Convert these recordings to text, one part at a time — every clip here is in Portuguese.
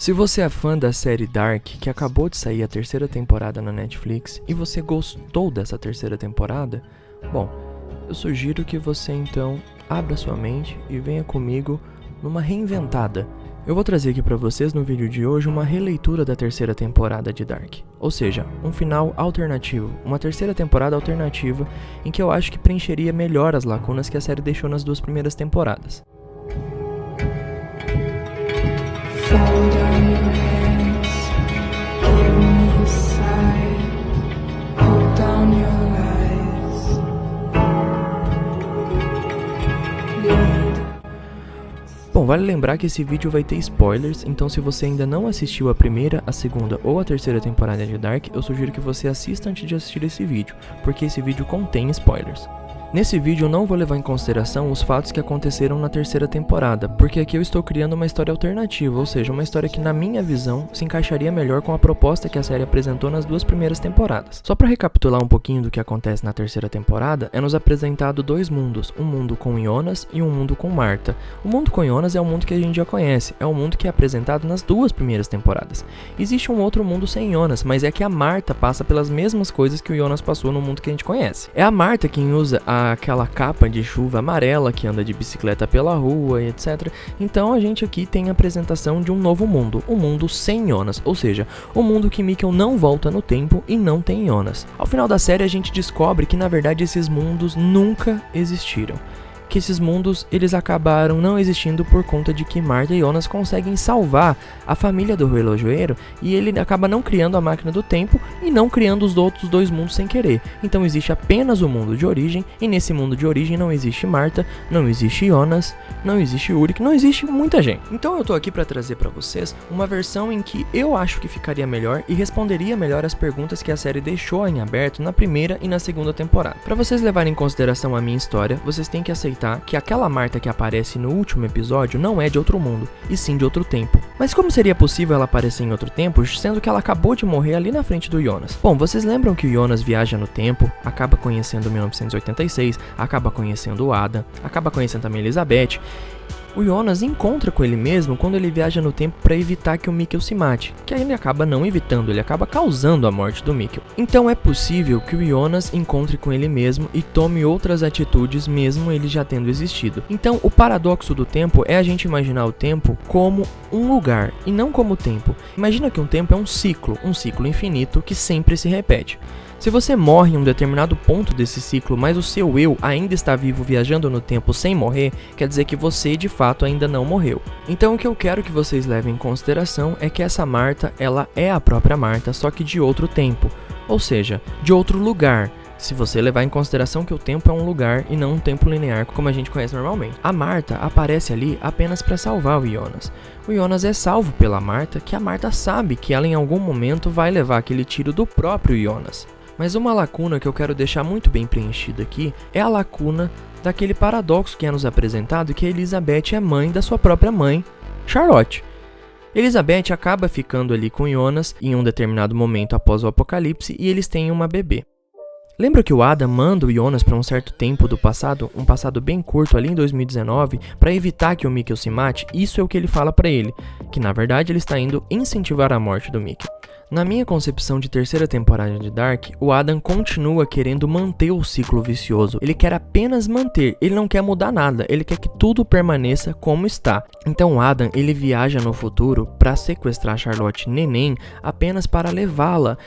Se você é fã da série Dark, que acabou de sair a terceira temporada na Netflix, e você gostou dessa terceira temporada, bom, eu sugiro que você então abra sua mente e venha comigo numa reinventada. Eu vou trazer aqui pra vocês no vídeo de hoje uma releitura da terceira temporada de Dark, ou seja, um final alternativo, uma terceira temporada alternativa em que eu acho que preencheria melhor as lacunas que a série deixou nas duas primeiras temporadas. Fall down your hands, give me a sigh, hold down your lies. Bom, vale lembrar que esse vídeo vai ter spoilers, então se você ainda não assistiu a primeira, a segunda ou a terceira temporada de Dark, eu sugiro que você assista antes de assistir esse vídeo, porque esse vídeo contém spoilers. Nesse vídeo eu não vou levar em consideração os fatos que aconteceram na terceira temporada, porque aqui eu estou criando uma história alternativa, ou seja, uma história que na minha visão se encaixaria melhor com a proposta que a série apresentou nas duas primeiras temporadas. Só para recapitular um pouquinho do que acontece na terceira temporada, é nos apresentado dois mundos, um mundo com Jonas e um mundo com Marta. O mundo com Jonas é o mundo que a gente já conhece, é o mundo que é apresentado nas duas primeiras temporadas. Existe um outro mundo sem Jonas, mas é que a Marta passa pelas mesmas coisas que o Jonas passou no mundo que a gente conhece. É a Marta quem usa aquela capa de chuva amarela que anda de bicicleta pela rua e etc. Então a gente aqui tem a apresentação de um novo mundo, um mundo sem Jonas, ou seja, um mundo que Mikkel não volta no tempo e não tem Jonas. Ao final da série a gente descobre que na verdade esses mundos nunca existiram. Que esses mundos eles acabaram não existindo por conta de que Marta e Jonas conseguem salvar a família do relojoeiro e ele acaba não criando a máquina do tempo e não criando os outros dois mundos sem querer. Então existe apenas o mundo de origem e nesse mundo de origem não existe Marta, não existe Jonas, não existe Ulrich, não existe muita gente. Então eu tô aqui para trazer para vocês uma versão em que eu acho que ficaria melhor e responderia melhor as perguntas que a série deixou em aberto na primeira e na segunda temporada. Para vocês levarem em consideração a minha história, vocês têm que aceitar que aquela Marta que aparece no último episódio não é de outro mundo, e sim de outro tempo. Mas como seria possível ela aparecer em outro tempo, sendo que ela acabou de morrer ali na frente do Jonas? Bom, vocês lembram que o Jonas viaja no tempo, acaba conhecendo 1986, acaba conhecendo o Adam, acaba conhecendo também Elizabeth. O Jonas encontra com ele mesmo quando ele viaja no tempo para evitar que o Mikkel se mate, que aí ele acaba não evitando, ele acaba causando a morte do Mikkel. Então é possível que o Jonas encontre com ele mesmo e tome outras atitudes mesmo ele já tendo existido. Então o paradoxo do tempo é a gente imaginar o tempo como um lugar e não como tempo. Imagina que um tempo é um ciclo infinito que sempre se repete. Se você morre em um determinado ponto desse ciclo, mas o seu eu ainda está vivo viajando no tempo sem morrer, quer dizer que você de fato ainda não morreu. Então o que eu quero que vocês levem em consideração é que essa Marta, ela é a própria Marta, só que de outro tempo, ou seja, de outro lugar. Se você levar em consideração que o tempo é um lugar e não um tempo linear como a gente conhece normalmente. A Marta aparece ali apenas para salvar o Jonas. O Jonas é salvo pela Marta, que a Marta sabe que ela em algum momento vai levar aquele tiro do próprio Jonas. Mas uma lacuna que eu quero deixar muito bem preenchida aqui é a lacuna daquele paradoxo que é nos apresentado, que a Elizabeth é mãe da sua própria mãe, Charlotte. Elizabeth acaba ficando ali com Jonas em um determinado momento após o apocalipse e eles têm uma bebê. Lembra que o Adam manda o Jonas para um certo tempo do passado, um passado bem curto ali em 2019, para evitar que o Mikkel se mate? Isso é o que ele fala para ele, que na verdade ele está indo incentivar a morte do Mikkel. Na minha concepção de terceira temporada de Dark, o Adam continua querendo manter o ciclo vicioso. Ele quer apenas manter, ele não quer mudar nada, ele quer que tudo permaneça como está. Então o Adam, ele viaja no futuro para sequestrar Charlotte neném apenas para levá-la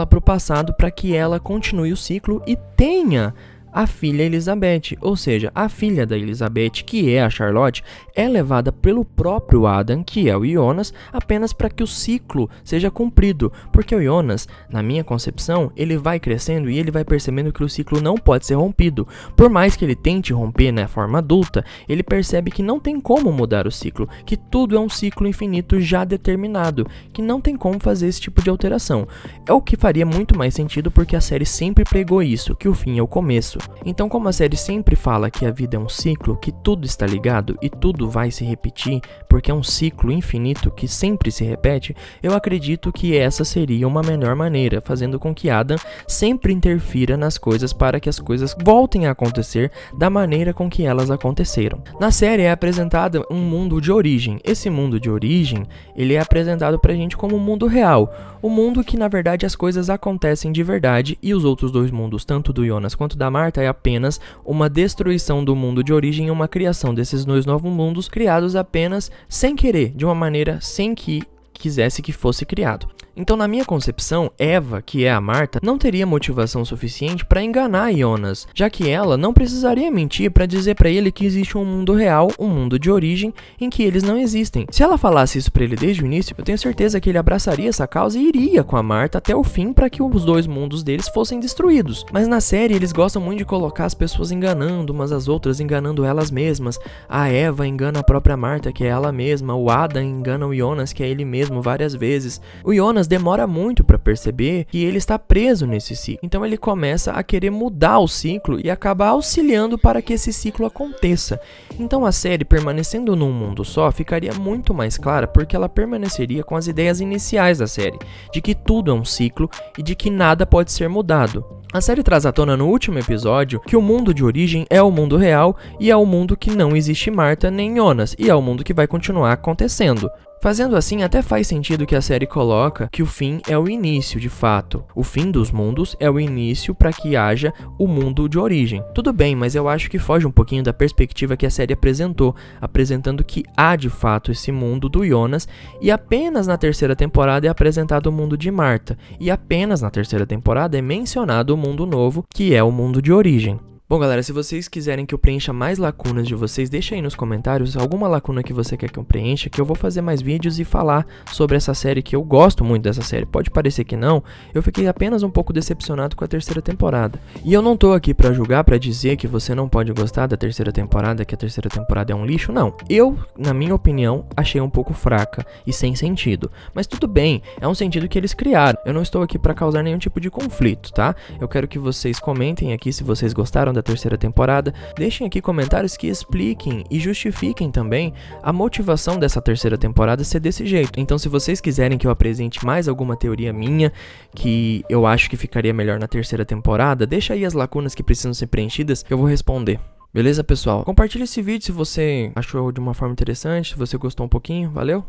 para o passado para que ela continue o ciclo e tenha a filha Elizabeth, ou seja, a filha da Elizabeth, que é a Charlotte, é levada pelo próprio Adam, que é o Jonas, apenas para que o ciclo seja cumprido, porque o Jonas, na minha concepção, ele vai crescendo e ele vai percebendo que o ciclo não pode ser rompido. Por mais que ele tente romper na forma adulta, ele percebe que não tem como mudar o ciclo, que tudo é um ciclo infinito já determinado, que não tem como fazer esse tipo de alteração. É o que faria muito mais sentido porque a série sempre pregou isso, que o fim é o começo. isso. Então, como a série sempre fala que a vida é um ciclo, que tudo está ligado e tudo vai se repetir, porque é um ciclo infinito que sempre se repete, eu acredito que essa seria uma melhor maneira, fazendo com que Adam sempre interfira nas coisas para que as coisas voltem a acontecer da maneira com que elas aconteceram. Na série é apresentado um mundo de origem. Esse mundo de origem, ele é apresentado pra gente como um mundo real, o mundo que na verdade as coisas acontecem de verdade, e os outros dois mundos, tanto do Jonas quanto da Marta, é apenas uma destruição do mundo de origem e uma criação desses dois novos mundos criados apenas sem querer, de uma maneira sem que quisesse que fosse criado. Então, na minha concepção, Eva, que é a Marta, não teria motivação suficiente para enganar Jonas, já que ela não precisaria mentir para dizer para ele que existe um mundo real, um mundo de origem, em que eles não existem. Se ela falasse isso para ele desde o início, eu tenho certeza que ele abraçaria essa causa e iria com a Marta até o fim para que os dois mundos deles fossem destruídos. Mas na série, eles gostam muito de colocar as pessoas enganando umas às outras, enganando elas mesmas. A Eva engana a própria Marta, que é ela mesma. O Adam engana o Jonas, que é ele mesmo, várias vezes. O Jonas demora muito para perceber que ele está preso nesse ciclo. Então ele começa a querer mudar o ciclo e acaba auxiliando para que esse ciclo aconteça. Então a série, permanecendo num mundo só, ficaria muito mais clara porque ela permaneceria com as ideias iniciais da série, de que tudo é um ciclo e de que nada pode ser mudado. A série traz à tona no último episódio que o mundo de origem é o mundo real e é o mundo que não existe Marta nem Jonas, e é o mundo que vai continuar acontecendo. Fazendo assim, até faz sentido que a série coloca que o fim é o início, de fato. O fim dos mundos é o início para que haja o mundo de origem. Tudo bem, mas eu acho que foge um pouquinho da perspectiva que a série apresentou, apresentando que há de fato esse mundo do Jonas, e apenas na terceira temporada é apresentado o mundo de Marta, e apenas na terceira temporada é mencionado o mundo novo, que é o mundo de origem. Bom, galera, se vocês quiserem que eu preencha mais lacunas de vocês, deixa aí nos comentários alguma lacuna que você quer que eu preencha, que eu vou fazer mais vídeos e falar sobre essa série, que eu gosto muito dessa série. Pode parecer que não, eu fiquei apenas um pouco decepcionado com a terceira temporada. E eu não tô aqui pra julgar, pra dizer que você não pode gostar da terceira temporada, que a terceira temporada é um lixo, não. Eu, na minha opinião, achei um pouco fraca e sem sentido. Mas tudo bem, é um sentido que eles criaram. Eu não estou aqui pra causar nenhum tipo de conflito, tá? Eu quero que vocês comentem aqui se vocês gostaram da terceira temporada, deixem aqui comentários que expliquem e justifiquem também a motivação dessa terceira temporada ser desse jeito. Então, se vocês quiserem que eu apresente mais alguma teoria minha que eu acho que ficaria melhor na terceira temporada, deixa aí as lacunas que precisam ser preenchidas que eu vou responder. Beleza, pessoal? Compartilha esse vídeo se você achou de uma forma interessante, se você gostou um pouquinho. Valeu?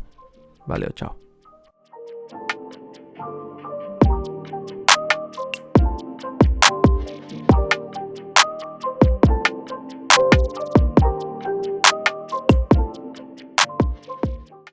Valeu, tchau.